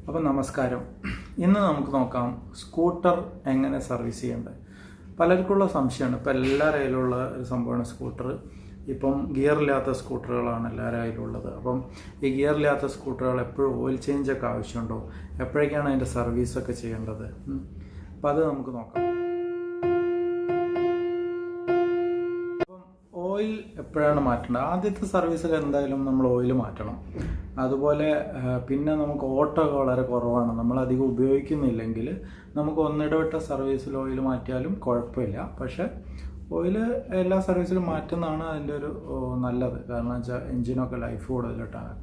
അപ്പോൾ നമസ്കാരം. ഇന്ന് നമുക്ക് നോക്കാം സ്കൂട്ടർ എങ്ങനെ സർവീസ് ചെയ്യേണ്ടത്. പലർക്കുള്ള സംശയമാണ്. ഇപ്പോൾ എല്ലാവരുടെ കയ്യിലുള്ള ഒരു സംഭവമാണ് സ്കൂട്ടർ. ഇപ്പം ഗിയറില്ലാത്ത സ്കൂട്ടറുകളാണ് എല്ലാവരുടെ കയ്യിലുള്ളത്. അപ്പം ഈ ഗിയറില്ലാത്ത സ്കൂട്ടറുകൾ എപ്പോഴും ഓയിൽ ചേഞ്ചൊക്കെ ആവശ്യമുണ്ടോ, എപ്പോഴേക്കാണ് അതിൻ്റെ സർവീസൊക്കെ ചെയ്യേണ്ടത്, അപ്പോൾ അത് നമുക്ക് നോക്കാം. ഓയിൽ എപ്പോഴാണ് മാറ്റേണ്ടത്? ആദ്യത്തെ സർവീസിൽ എന്തായാലും നമ്മൾ ഓയിൽ മാറ്റണം. അതുപോലെ പിന്നെ നമുക്ക് ഓട്ടോ വളരെ കുറവാണ്, നമ്മളധികം ഉപയോഗിക്കുന്നില്ലെങ്കിൽ നമുക്ക് ഒന്നിടവിട്ട സർവീസിൽ ഓയിൽ മാറ്റിയാലും കുഴപ്പമില്ല. പക്ഷേ ഓയിൽ എല്ലാ സർവീസിലും മാറ്റുന്നതാണ് അതിൻ്റെ ഒരു നല്ലത്. കാരണം വെച്ചാൽ എൻജിനൊക്കെ ലൈഫ് കൂടുതലിട്ടാണ്.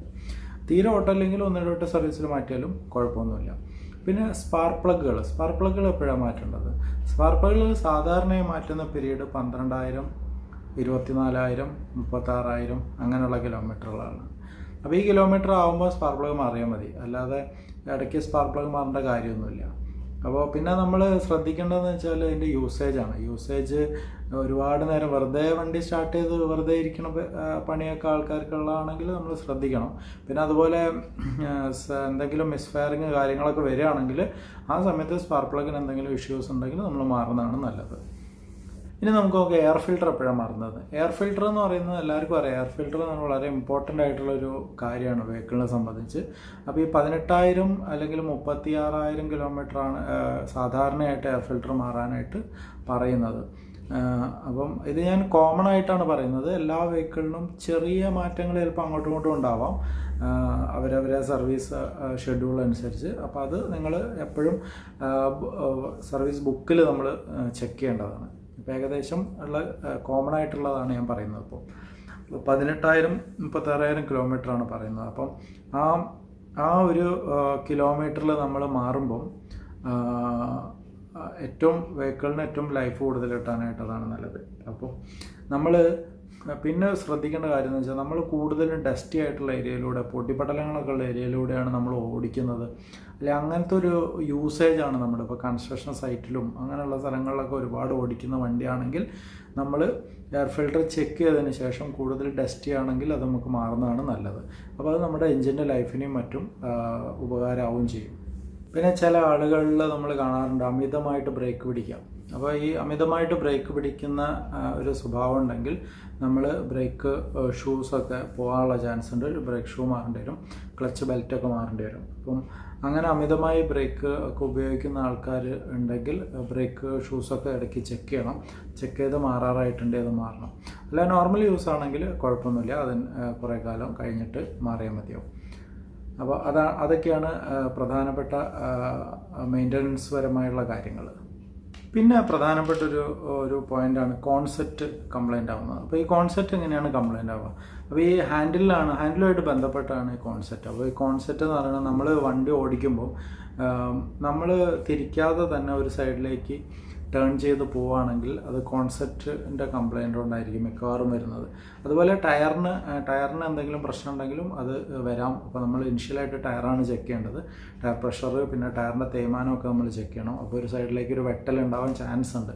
തീരെ ഓട്ടോ അല്ലെങ്കിൽ ഒന്നിടവിട്ട സർവീസിൽ മാറ്റിയാലും കുഴപ്പമൊന്നുമില്ല. പിന്നെ സ്പാർക്ക് പ്ലഗുകൾ എപ്പോഴാണ് മാറ്റേണ്ടത്? സ്പാർക്ക് പ്ലഗുകൾ സാധാരണയായി മാറ്റുന്ന പീരീഡ് 12,000, 24,000, 36,000 അങ്ങനെയുള്ള കിലോമീറ്ററുകളാണ്. അപ്പോൾ ഈ കിലോമീറ്റർ ആകുമ്പോൾ സ്പാർക്ക് പ്ലഗ് മാറിയാൽ മതി, അല്ലാതെ ഇടയ്ക്ക് സ്പാർക്ക് പ്ലഗ് മാറേണ്ട കാര്യമൊന്നുമില്ല. അപ്പോൾ പിന്നെ നമ്മൾ ശ്രദ്ധിക്കേണ്ടതെന്ന് വെച്ചാൽ അതിൻ്റെ യൂസേജ് ഒരുപാട് നേരം വെറുതെ വണ്ടി സ്റ്റാർട്ട് ചെയ്ത് വെറുതെ ഇരിക്കണ പണിയൊക്കെ ആൾക്കാർക്കുള്ളതാണെങ്കിൽ നമ്മൾ ശ്രദ്ധിക്കണം. പിന്നെ അതുപോലെ എന്തെങ്കിലും മിസ്ഫയറിങ് കാര്യങ്ങളൊക്കെ വരികയാണെങ്കിൽ ആ സമയത്ത് സ്പാർക്ക് പ്ലഗിന് എന്തെങ്കിലും ഇഷ്യൂസ് ഉണ്ടെങ്കിൽ നമ്മൾ മാറുന്നതാണ് നല്ലത്. ഇനി നമുക്ക് നോക്കാം എയർ ഫിൽറ്റർ എപ്പോഴാണ് മാറുന്നത്. എയർ ഫിൽറ്റർ എന്ന് പറയുന്നത് എല്ലാവർക്കും അറിയാം. എയർ ഫിൽറ്റർ എന്ന് പറഞ്ഞാൽ വളരെ ഇമ്പോർട്ടൻ്റ് ആയിട്ടുള്ളൊരു കാര്യമാണ് വെഹിക്കിളിനെ സംബന്ധിച്ച്. അപ്പോൾ ഈ 18,000 അല്ലെങ്കിൽ 36,000 കിലോമീറ്ററാണ് സാധാരണയായിട്ട് എയർ ഫിൽറ്റർ മാറാനായിട്ട് പറയുന്നത്. അപ്പം ഇത് ഞാൻ കോമൺ ആയിട്ടാണ് പറയുന്നത്. എല്ലാ വെഹിക്കിളിനും ചെറിയ മാറ്റങ്ങൾ ചിലപ്പോൾ അങ്ങോട്ടും ഇങ്ങോട്ടും ഉണ്ടാവാം, അവരവരെ സർവീസ് ഷെഡ്യൂൾ അനുസരിച്ച്. അപ്പോൾ അത് നിങ്ങൾ എപ്പോഴും സർവീസ് ബുക്കിൽ നമ്മൾ ചെക്ക് ചെയ്യേണ്ടതാണ്. ഇപ്പോൾ ഏകദേശം ഉള്ള കോമൺ ആയിട്ടുള്ളതാണ് ഞാൻ പറയുന്നത്. ഇപ്പോൾ 18,000, 36,000 കിലോമീറ്ററാണ് പറയുന്നത്. അപ്പം ആ ഒരു കിലോമീറ്ററിൽ നമ്മൾ മാറുമ്പം വെഹിക്കിളിന് ഏറ്റവും ലൈഫ് കൂടുതൽ കിട്ടാനായിട്ട് അതാണ് നല്ലത്. അപ്പോൾ നമ്മൾ പിന്നെ ശ്രദ്ധിക്കേണ്ട കാര്യം എന്ന് വെച്ചാൽ നമ്മൾ കൂടുതലും ഡസ്റ്റി ആയിട്ടുള്ള ഏരിയയിലൂടെ, പൊടിപടലങ്ങളൊക്കെ ഉള്ള ഏരിയയിലൂടെയാണ് നമ്മൾ ഓടിക്കുന്നത്. അല്ലെ അങ്ങനത്തെ ഒരു യൂസേജാണ് നമ്മളിപ്പോൾ കൺസ്ട്രക്ഷൻ സൈറ്റിലും അങ്ങനെയുള്ള സ്ഥലങ്ങളിലൊക്കെ ഒരുപാട് ഓടിക്കുന്ന വണ്ടിയാണെങ്കിൽ നമ്മൾ എയർ ഫിൽറ്റർ ചെക്ക് ചെയ്തതിന് ശേഷം കൂടുതൽ ഡസ്റ്റി ആണെങ്കിൽ അത് നമുക്ക് മാറുന്നതാണ് നല്ലത്. അപ്പോൾ അത് നമ്മുടെ എൻജിൻ്റെ ലൈഫിനെയും മറ്റും ഉപകാരമാവുകയും ചെയ്യും. പിന്നെ ചില ആളുകളിൽ നമ്മൾ കാണാറുണ്ട് അമിതമായിട്ട് ബ്രേക്ക് പിടിക്കാം. അപ്പോൾ ഈ അമിതമായിട്ട് ബ്രേക്ക് പിടിക്കുന്ന ഒരു സ്വഭാവം ഉണ്ടെങ്കിൽ നമ്മൾ ബ്രേക്ക് ഷൂസൊക്കെ പോകാനുള്ള ചാൻസ് ഉണ്ട്. ബ്രേക്ക് ഷൂ മാറേണ്ടി വരും, ക്ലച്ച് ബെൽറ്റൊക്കെ മാറേണ്ടി വരും. അപ്പം അങ്ങനെ അമിതമായി ബ്രേക്ക് ഒക്കെ ഉപയോഗിക്കുന്ന ആൾക്കാർ ഉണ്ടെങ്കിൽ ബ്രേക്ക് ഷൂസൊക്കെ ഇടയ്ക്ക് ചെക്ക് ചെയ്യണം. ചെക്ക് ചെയ്ത് മാറാറായിട്ടുണ്ടെങ്കിൽ അത് മാറണം. അല്ല നോർമൽ യൂസ് ആണെങ്കിൽ കുഴപ്പമൊന്നുമില്ല, അതിന് കുറേ കാലം കഴിഞ്ഞിട്ട് മാറിയാൽ മതിയാവും. അപ്പോൾ അതൊക്കെയാണ് പ്രധാനപ്പെട്ട മെയിൻ്റനൻസ് പരമായുള്ള കാര്യങ്ങൾ. പിന്നെ പ്രധാനപ്പെട്ട ഒരു പോയിൻ്റാണ് കോൺസെപ്റ്റ് കംപ്ലൈൻ്റ് ആവുന്നത്. അപ്പോൾ ഈ കോൺസെപ്റ്റ് എങ്ങനെയാണ് കംപ്ലൈൻ്റ് ആവുക? അപ്പോൾ ഈ ഹാൻഡിലുമായിട്ട് ബന്ധപ്പെട്ടാണ് ഈ കോൺസെപ്റ്റ്. അപ്പോൾ ഈ കോൺസെപ്റ്റ് എന്ന് പറയുന്നത് നമ്മൾ വണ്ടി ഓടിക്കുമ്പോൾ നമ്മൾ തിരിക്കാതെ തന്നെ ഒരു സൈഡിലേക്ക് ടേൺ ചെയ്ത് പോവുകയാണെങ്കിൽ അത് കോൺസെപ്റ്റിൻ്റെ കംപ്ലൈൻറ്റ് കൊണ്ടായിരിക്കും മിക്കവാറും വരുന്നത്. അതുപോലെ ടയറിന് എന്തെങ്കിലും പ്രശ്നം ഉണ്ടെങ്കിലും അത് വരാം. അപ്പോൾ നമ്മൾ ഇനിഷ്യലായിട്ട് ടയറാണ് ചെക്ക് ചെയ്യേണ്ടത്. ടയർ പ്രഷർ, പിന്നെ ടയറിൻ്റെ തേയ്മാനമൊക്കെ നമ്മൾ ചെക്ക് ചെയ്യണം. അപ്പോൾ ഒരു സൈഡിലേക്ക് ഒരു വെട്ടലുണ്ടാവാൻ ചാൻസ് ഉണ്ട്,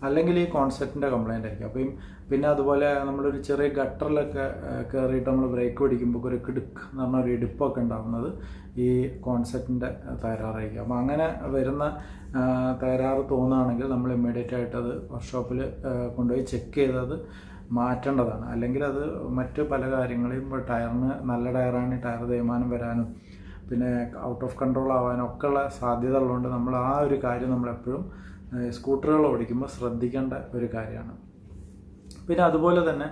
അല്ലെങ്കിൽ ഈ കോൺസെപ്റ്റിൻ്റെ കംപ്ലൈൻ്റ് ആയിരിക്കും. അപ്പം പിന്നെ അതുപോലെ നമ്മളൊരു ചെറിയ ഗട്ടറിലൊക്കെ കയറിയിട്ട് നമ്മൾ ബ്രേക്ക് പിടിക്കുമ്പോൾ ഒരു കിടുക്ക് എന്ന് പറഞ്ഞ ഒരു ഇടുപ്പൊക്കെ ഉണ്ടാകുന്നത് ഈ കോൺസെപ്റ്റിൻ്റെ തകരാറായിരിക്കും. അപ്പോൾ അങ്ങനെ വരുന്ന തകരാറ് തോന്നുകയാണെങ്കിൽ നമ്മൾ ഇമ്മീഡിയറ്റ് ആയിട്ട് അത് വർക്ക്ഷോപ്പിൽ കൊണ്ടുപോയി ചെക്ക് ചെയ്തത് മാറ്റേണ്ടതാണ്. അല്ലെങ്കിൽ അത് മറ്റ് പല കാര്യങ്ങളെയും, ടയറിന് നല്ല ടയറാണ് ടയർ തേയ്മാനം വരാനും പിന്നെ ഔട്ട് ഓഫ് കൺട്രോൾ ആവാനും ഒക്കെ ഉള്ള സാധ്യത ഉള്ളതുകൊണ്ട് നമ്മൾ ആ ഒരു കാര്യം നമ്മളെപ്പോഴും സ്കൂട്ടറുകൾ ഓടിക്കുമ്പോൾ ശ്രദ്ധിക്കേണ്ട ഒരു കാര്യമാണ്. പിന്നെ അതുപോലെ തന്നെ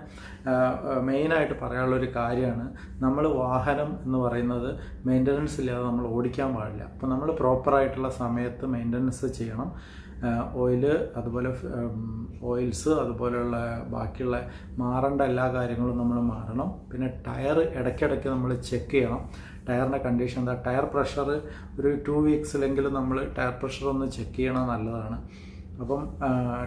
മെയിനായിട്ട് പറയാനുള്ളൊരു കാര്യമാണ്, നമ്മൾ വാഹനം എന്ന് പറയുന്നത് മെയിൻ്റനൻസ് ഇല്ലാതെ നമ്മൾ ഓടിക്കാൻ പാടില്ല. അപ്പോൾ നമ്മൾ പ്രോപ്പറായിട്ടുള്ള സമയത്ത് മെയിൻ്റനൻസ് ചെയ്യണം. ഓയിൽസ് അതുപോലെയുള്ള ബാക്കിയുള്ള മാറേണ്ട എല്ലാ കാര്യങ്ങളും നമ്മൾ മാറണം. പിന്നെ ടയർ ഇടയ്ക്കിടയ്ക്ക് നമ്മൾ ചെക്ക് ചെയ്യണം. ടയറിൻ്റെ കണ്ടീഷൻ എന്താ, ടയർ പ്രഷർ ഒരു 2 വീക്സിലെങ്കിലും നമ്മൾ ടയർ പ്രഷർ ഒന്ന് ചെക്ക് ചെയ്യണം, നല്ലതാണ്. അപ്പം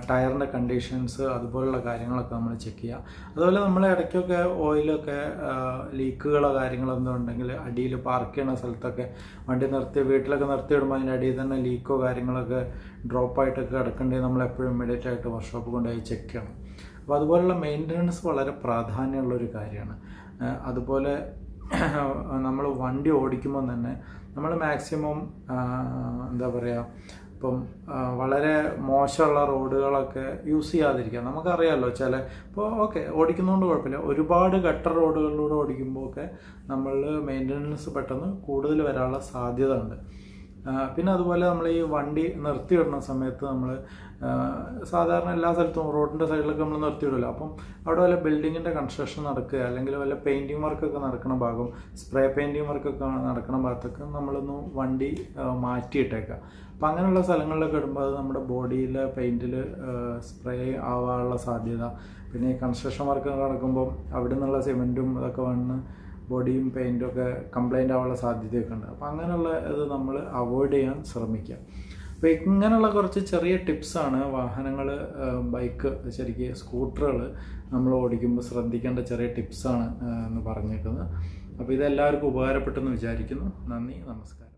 ടയറിൻ്റെ കണ്ടീഷൻസ് അതുപോലുള്ള കാര്യങ്ങളൊക്കെ നമ്മൾ ചെക്ക് ചെയ്യുക. അതുപോലെ നമ്മൾ ഇടയ്ക്കൊക്കെ ഓയിലൊക്കെ ലീക്കുകളോ കാര്യങ്ങളോ എന്തോ ഉണ്ടെങ്കിൽ അടിയിൽ പാർക്ക് ചെയ്യുന്ന സ്ഥലത്തൊക്കെ വണ്ടി വീട്ടിലൊക്കെ നിർത്തിയിടുമ്പോൾ അതിൻ്റെ അടിയിൽ തന്നെ ലീക്കോ കാര്യങ്ങളൊക്കെ ഡ്രോപ്പായിട്ടൊക്കെ കിടക്കേണ്ടത് നമ്മൾ എപ്പോഴും ഇമ്മീഡിയറ്റ് ആയിട്ട് വർക്ക്ഷോപ്പ് കൊണ്ടുപോയി ചെക്ക് ചെയ്യണം. അപ്പോൾ അതുപോലുള്ള മെയിൻ്റനൻസ് വളരെ പ്രാധാന്യമുള്ളൊരു കാര്യമാണ്. അതുപോലെ നമ്മൾ വണ്ടി ഓടിക്കുമ്പോൾ തന്നെ നമ്മൾ മാക്സിമം എന്താ പറയുക, ഇപ്പം വളരെ മോശമുള്ള റോഡുകളൊക്കെ യൂസ് ചെയ്യാതിരിക്കുക. നമുക്കറിയാമല്ലോ ഇപ്പോൾ ഓക്കെ ഓടിക്കുന്നതുകൊണ്ട് കുഴപ്പമില്ല, ഒരുപാട് ഗട്ടർ റോഡുകളിലൂടെ ഓടിക്കുമ്പോൾ ഒക്കെ നമ്മൾ മെയിൻ്റനൻസ് പെട്ടെന്ന് കൂടുതൽ വരാനുള്ള സാധ്യത ഉണ്ട്. പിന്നെ അതുപോലെ നമ്മൾ ഈ വണ്ടി നിർത്തിയിടുന്ന സമയത്ത് നമ്മൾ സാധാരണ എല്ലാ സ്ഥലത്തും റോഡിൻ്റെ സൈഡിലൊക്കെ നമ്മൾ നിർത്തിയിടില്ല. അപ്പം അവിടെ വല്ല ബിൽഡിങ്ങിൻ്റെ കൺസ്ട്രക്ഷൻ നടക്കുക, അല്ലെങ്കിൽ വല്ല പെയിൻറ്റിങ് വർക്കൊക്കെ നടക്കുന്ന ഭാഗം, സ്പ്രേ പെയിൻറ്റിങ് വർക്കൊക്കെ നടക്കുന്ന ഭാഗത്തൊക്കെ നമ്മളൊന്ന് വണ്ടി മാറ്റിയിട്ടേക്കുക. അപ്പം അങ്ങനെയുള്ള സ്ഥലങ്ങളിലൊക്കെ ഇടുമ്പോൾ അത് നമ്മുടെ ബോഡിയിലെ പെയിൻറ്റിൽ സ്പ്രേ ആവാനുള്ള സാധ്യത, പിന്നെ ഈ കൺസ്ട്രക്ഷൻ വർക്കൊക്കെ നടക്കുമ്പോൾ അവിടെ നിന്നുള്ള സിമെൻറ്റും ഇതൊക്കെ വന്ന് ബോഡിയും പെയിൻറ്റും ഒക്കെ കംപ്ലൈൻ്റ് ആവാനുള്ള സാധ്യതയൊക്കെ ഉണ്ട്. അപ്പോൾ അങ്ങനെയുള്ള ഇത് നമ്മൾ അവോയ്ഡ് ചെയ്യാൻ ശ്രമിക്കുക. അപ്പോൾ ഇങ്ങനെയുള്ള കുറച്ച് ചെറിയ ടിപ്സാണ് വാഹനങ്ങൾ, ബൈക്ക്, ശരിക്കും സ്കൂട്ടറുകൾ നമ്മൾ ഓടിക്കുമ്പോൾ ശ്രദ്ധിക്കേണ്ട ചെറിയ ടിപ്സാണ് എന്ന് പറഞ്ഞേക്കുന്നത്. അപ്പോൾ ഇതെല്ലാവർക്കും ഉപകാരപ്പെട്ടെന്ന് വിചാരിക്കുന്നു. നന്ദി, നമസ്കാരം.